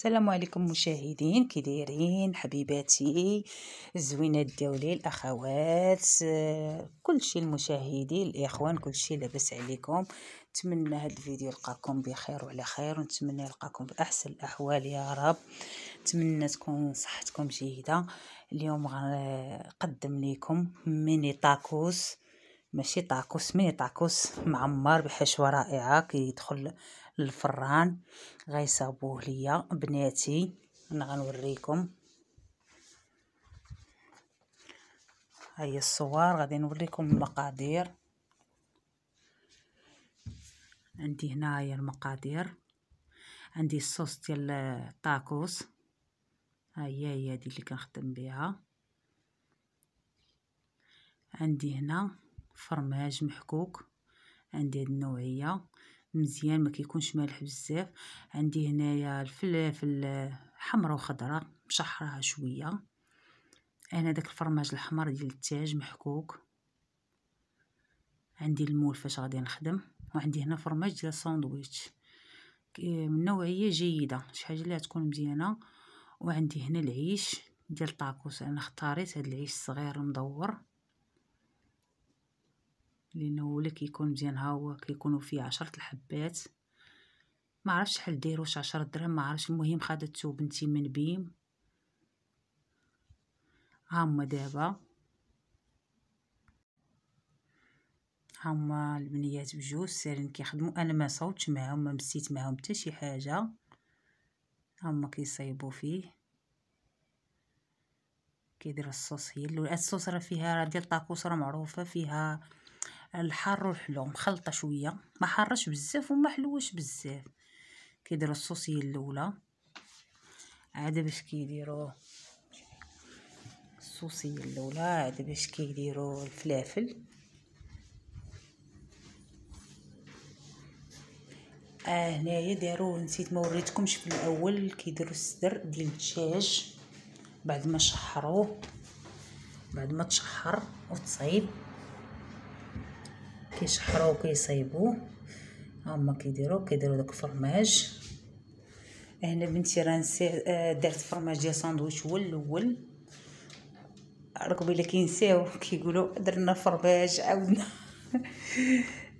السلام عليكم مشاهدين، كي دايرين حبيباتي الزوينات ديالي الاخوات، كلشي المشاهدين الاخوان كلشي لاباس عليكم. نتمنى هذا الفيديو يلقاكم بخير وعلى خير، ونتمنى يلقاكم باحسن الاحوال يا رب. نتمنى تكون صحتكم جيده. اليوم غنقدم لكم ميني طاكوس، ماشي طاكوس، ميني طاكوس معمر بحشوه رائعه كيدخل للفران. غيصاوبوه ليا بناتي، انا غنوريكم. هاهي الصور، غادي نوريكم المقادير. عندي هنايا المقادير، عندي الصوص ديال الطاكوس، هي هادي اللي كنخدم بها. عندي هنا فرماج محكوك، عندي هاد النوعيه مزيان، ما كيكونش مالح بزاف. عندي هنايا الفلفل حمرا وخضراء مشحرها شويه. انا داك الفرماج الحمر ديال الدجاج محكوك. عندي المول فاش غادي نخدم، وعندي هنا فرماج ديال الساندويتش من نوعيه جيده، شي حاجه اللي تكون مزيانه. وعندي هنا العيش ديال الطاكوس، انا اختاريت هذا العيش الصغير المدور لانه هو اللي كيكون مزيان. ها هو كيكونوا فيه 10 الحبات، ما عرفتش شحال داير، واش 10 درهم ما عرفتش. المهم خدته بنتي من بيم. ها هما دابا، هما البنيات بجوج سايرين كيخدموا، انا ما صوتش معاهم، ما مسيت معاهم حتى شي حاجه. هما كيصايبوا فيه، كيدير الصوص. هي الصوص راه فيها، راه ديال الطاكوس راه معروفه فيها الحار والحلو، مخلطه شويه، ما حارش بزاف وما حلوش بزاف. كيديروا الصوص هي الاولى، عاد باش كيديروا الصوصيه الاولى، عاد باش كيديروا الفلافل. هنايا داروا، نسيت ما وريتكمش في الاول، كيديروا الصدر ديال الدجاج بعد ما شحروه، بعد ما تشحر وتصايب كيشحروه كيصايبوه. هما كيديروا داك الفرماج. هنا بنتي راه دارت فرماج ديال ساندويتش هو الاول، قبيله كينساو كيقولوا درنا فرماج عاودنا.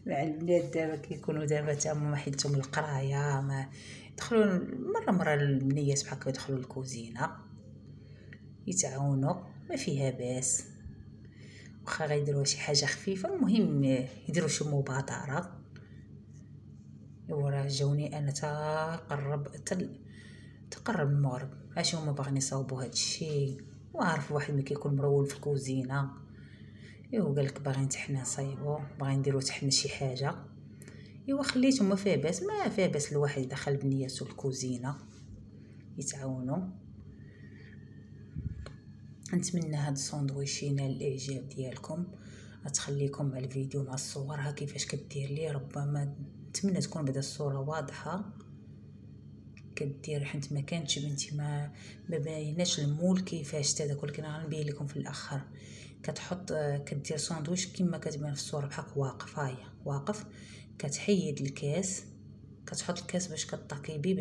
مع البنات دابا كيكونوا دابا تما حيدتهم القرايه، ما يدخلوا مره البنيات بحال يدخلوا الكوزينه يتعاونوا، ما فيها باس. واخا غيديروا شي حاجه خفيفه، المهم يديروا شي مبادره. ايوا راه جاوني انا تقرب المغرب، علاش هما باغيين يصاوبوا هادشي، وعارف واحد ملي كيكون مرول في الكوزينه. ايوا قالك باغيين حنا نصايبوا، باغيين نديروا حنا شي حاجه. ايوا خليتهم، ما فيها باس، ما فيها باس الواحد يدخل بنياتو الكوزينه يتعاونوا. نتمنى هاد الساندويتش ينال الاعجاب ديالكم. غتخليكم مع الفيديو مع الصور ها كيفاش كدير لي. ربما نتمنى تكون بدا الصوره واضحه كدير، حيت ما كانتش بنتي ما بايناش المول كيفاش تا داك، ولكن غنبين لكم في الاخر. كتحط كدير ساندويتش كما كتبان في الصوره بحال واقف، ها هي واقف. كتحيد الكاس، كتحط الكاس باش كطاكي بيه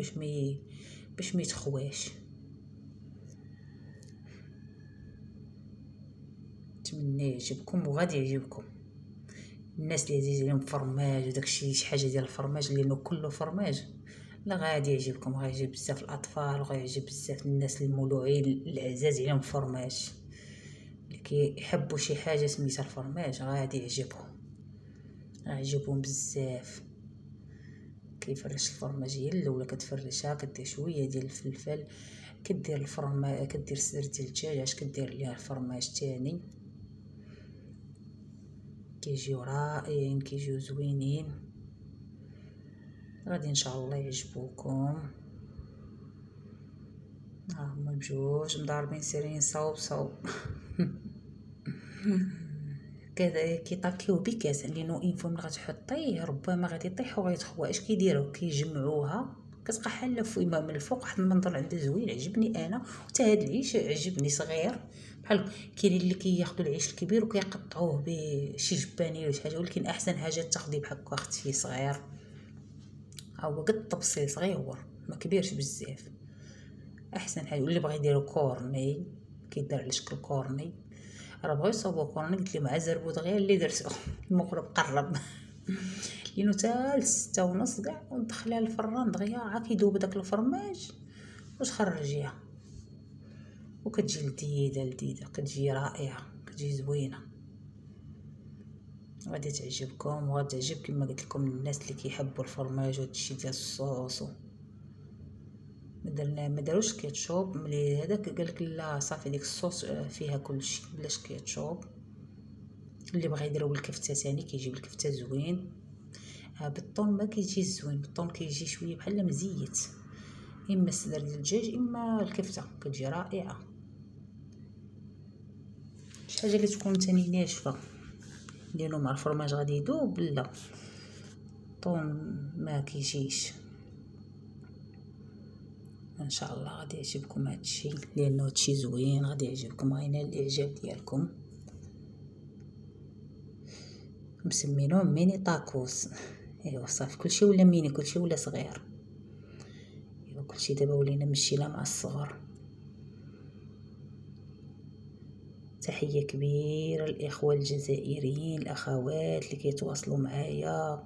باش ما يتخواش. نتمنى يعجبكم وغادي يعجبكم الناس اللي عزيز عليهم الفرماج وداكشي، شي حاجه ديال الفرماج لانه كله فرماج. لا غادي يعجبكم، غيعجب بزاف الاطفال، وغيعجب بزاف الناس المولوعين العزاز عليهم الفرماج، اللي كيحبوا شي حاجه سميتها الفرماج غادي يعجبهم بزاف. كيفرش الفرماج هي الاولى، كتفرشها، كدير شويه ديال الفلفل، كدير الفرماج، كدير الصدر ديال الدجاج، اش كدير ليها الفرماج تاني. كيجيو رائعين، كيجيو زوينين، غادي ان شاء الله يعجبوكم. ها هما بجوج مضاربين سيرين صوب كذا كيطاكيو بكاس، لانه انفو ملي غتحطيه ربما غادي يطيح وغيتخوى. اش كيديروا كيجمعوها، كتبقى حاله فوق من الفوق، واحد المنظر عنده زوين عجبني انا. حتى هذا العيش عجبني صغير، بحال كاينين اللي كياخذوا العيش الكبير وكيقطعوه بشي جبانيه ولا شي حاجه، ولكن احسن حاجه تاخديه بحال هكا اختي صغير. ها هو قد الطبسيل صغير، ما كبيرش بزاف. احسن حاجه. واللي بغى يديرو كورني كيدار على شكل كورني، راه بغاو يصاوبو كورني قلت لهم مع زربوط غير اللي درتو المغرب قرب لينو تا ل6:30 كاع، وندخليها للفران دغيا عا كيدوب داك الفرماج واش خرجيها، وكتجي لذيذه كتجي رائعه، كتجي زوينه، غادي تعجبكم وغادي تعجب كما قلت لكم الناس اللي كيحبوا الفرماج وهادشي ديال الصوص. ما داروش كيتشوب ملي هذاك قالك لا صافي ديك الصوص فيها كلشي بلاش كيتشوب. اللي بغى يديرو بالكفته ثاني كيجيب الكفته زوين، بالطون ما كيجي زوين، بالطون كيجي شويه بحال مزيت، اما الصدر ديال الدجاج اما الكفته كتجي رائعه. شي حاجه اللي تكون ثاني ناشفه لانه مع الفرماج غادي يذوب، لا طون ما كيجيش. ان شاء الله غادي يعجبكم هادشي لانه هادشي زوين، غادي يعجبكم، غينال الاعجاب ديالكم. مسمينوه ميني طاكوس. ايوا صافي كلشي ولا ميني، كلشي ولا صغير، ايوا كلشي دابا ولينا مشينا مع الصغر. تحيه كبيره للاخوه الجزائريين الاخوات اللي كيتواصلوا معايا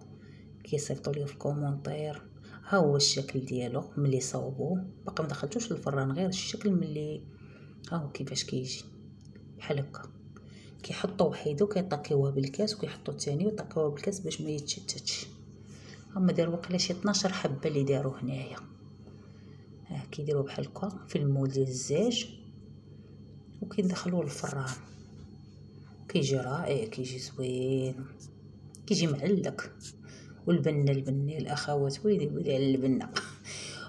كيصيفطوا لي في الكومونطير. ها هو الشكل ديالو ملي صاوبوه، باقي ما دخلتوش للفران، غير الشكل ملي ها هو كيفاش كيجي بحال هكا. كيحطوه بحيدو كيطاكيوه بالكاس وكيحطوا الثاني ويطاكيوه بالكاس باش ما يتشتتش. هما داروا واقيلا شي 12 حبه اللي داروا هنايا. كيديروه بحال هكا في المول ديال الزاج وكيدخلوه للفران، كيجي رائع، كيجي زوين، كيجي معلق. والبنه البني الاخوات ويلي على البنه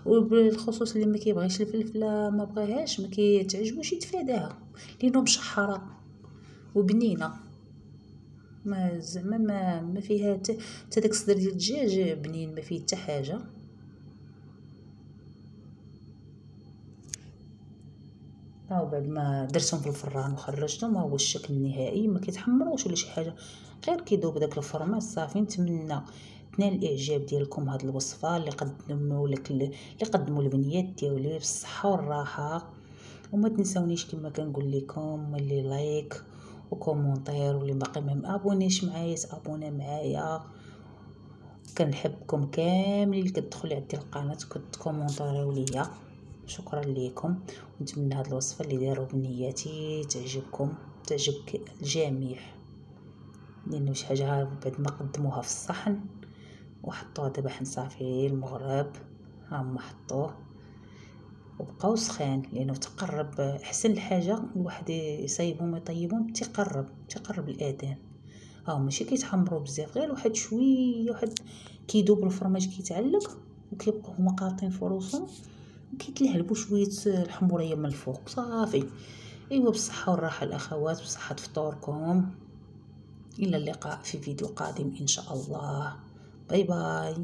وبالخصوص اللي ما كيبغيش الفلفله ما بغاهاش ما كيتعجبوش يتفاداها لانه مشحره وبنينه، ما زعما ما فيها حتى داك الصدر ديال الدجاج بنين، ما فيه حتى حاجه. ها بعد ما درتهم في الفران وخرجتهم ها هو الشكل النهائي، ما كيتحمروش ولا شي حاجه، غير كيذوب داك الفرماج صافي. نتمنى تنال الاعجاب ديالكم هاد الوصفه اللي قدموا لك، اللي قدموا البنيات ديالي بالصحه والراحه. وما تنساونيش كما كنقول لكم اللي لايك وكومونتير، واللي باقي ما مابونيش معايا تابونا معايا. كنحبكم كاملين اللي كتدخلوا عندي القناه وكتكومونطيو ليا، شكرا لكم. ونتمنى هاد الوصفه اللي داروا بنياتي تعجبكم، تعجب الجميع، لانه شي حاجه بعد ما قدموها في الصحن وحطوها دابا حنا صافي المغرب ها هما حطوه وبقاو سخان، لانه تقرب احسن الحاجه الواحد يصايبهم ويطيبهم تقرب الاذان. ماشي كيتحمروا بزاف، غير واحد شويه واحد كيذوب الفرماج كيتعلق وكيبقاو هما قاطين في روسهم وكيتلهلبوا شويه الحموريه من الفوق صافي. ايوا بالصحه والراحه الاخوات، بصحه فطوركم. الى اللقاء في فيديو قادم ان شاء الله. باي باي.